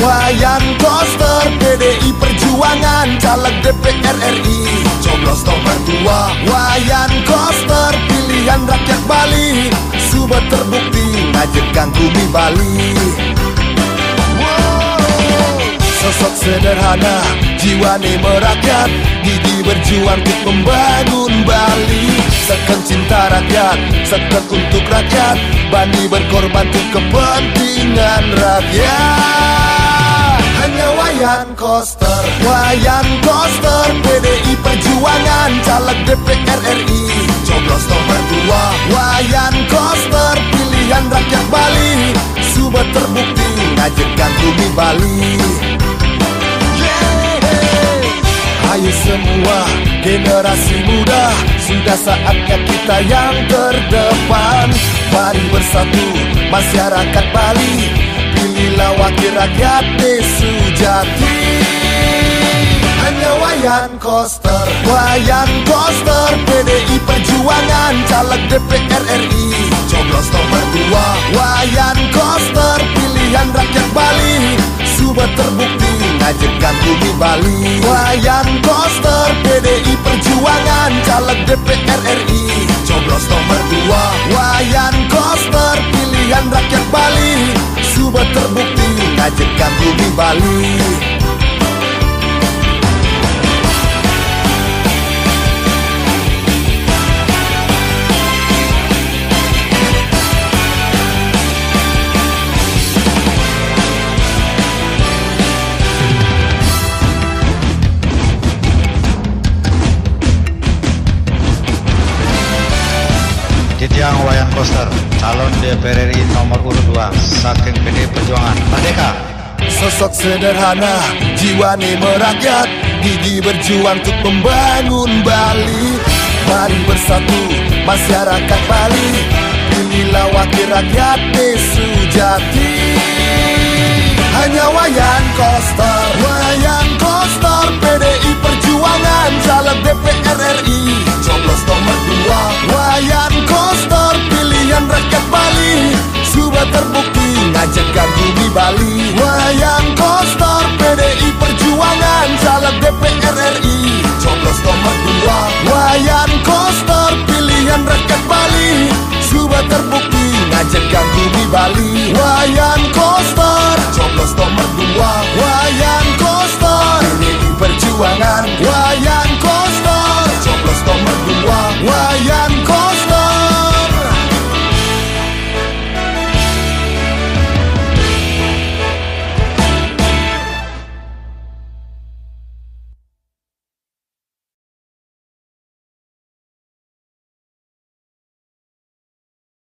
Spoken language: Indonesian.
Wayan Koster PDI Perjuangan, caleg DPR RI, coblos nomor 2. Wayan Koster pilihan rakyat Bali, sudah terbukti ngajekan bumi Bali. Sosok sederhana, jiwane merakyat, gigi berjuang untuk membangun Bali. Seken cinta rakyat, seken untuk rakyat, Bani berkorban untuk kepentingan rakyat. Hanya Wayan Koster, Wayan Koster PDI Perjuangan, caleg DPR RI, coblos nomor 2. Wayan Koster pilihan rakyat Bali, sudah terbukti ngajekan bumi Bali. Ayo semua generasi muda, sudah saatnya kita yang terdepan. Mari bersatu masyarakat Bali, pilihlah wakil rakyat sejati. Hanya Wayan Koster, Wayan Koster PDI Perjuangan, caleg DPR RI, coblos nomor 2. Wayan Koster pilihan rakyat Bali, sudah terbukti ngajekan bumi Bali. Wayan Koster PDI Perjuangan, caleg DPR RI, coblos nomor 2. Wayan Koster pilihan rakyat Bali, sudah terbukti ngajekan bumi Bali. Didiang Wayan Koster, calon DPR RI nomor urut 2, saking PD Perjuangan, Merdeka. Sosok sederhana, jiwane merakyat, gigi berjuang untuk membangun Bali. Mari bersatu masyarakat Bali, pilihlah wakil rakyat sejati. Hanya Wayan Koster, Wayan Koster PDI Perjuangan, caleg DPR RI, coblos nomor 2. Wayan Koster pilihan rakyat Bali, sudah terbukti ngajekan bumi Bali. Wayan Koster PDI Perjuangan, caleg DPR RI, coblos nomor 2. Wayan Koster pilihan rakyat Bali,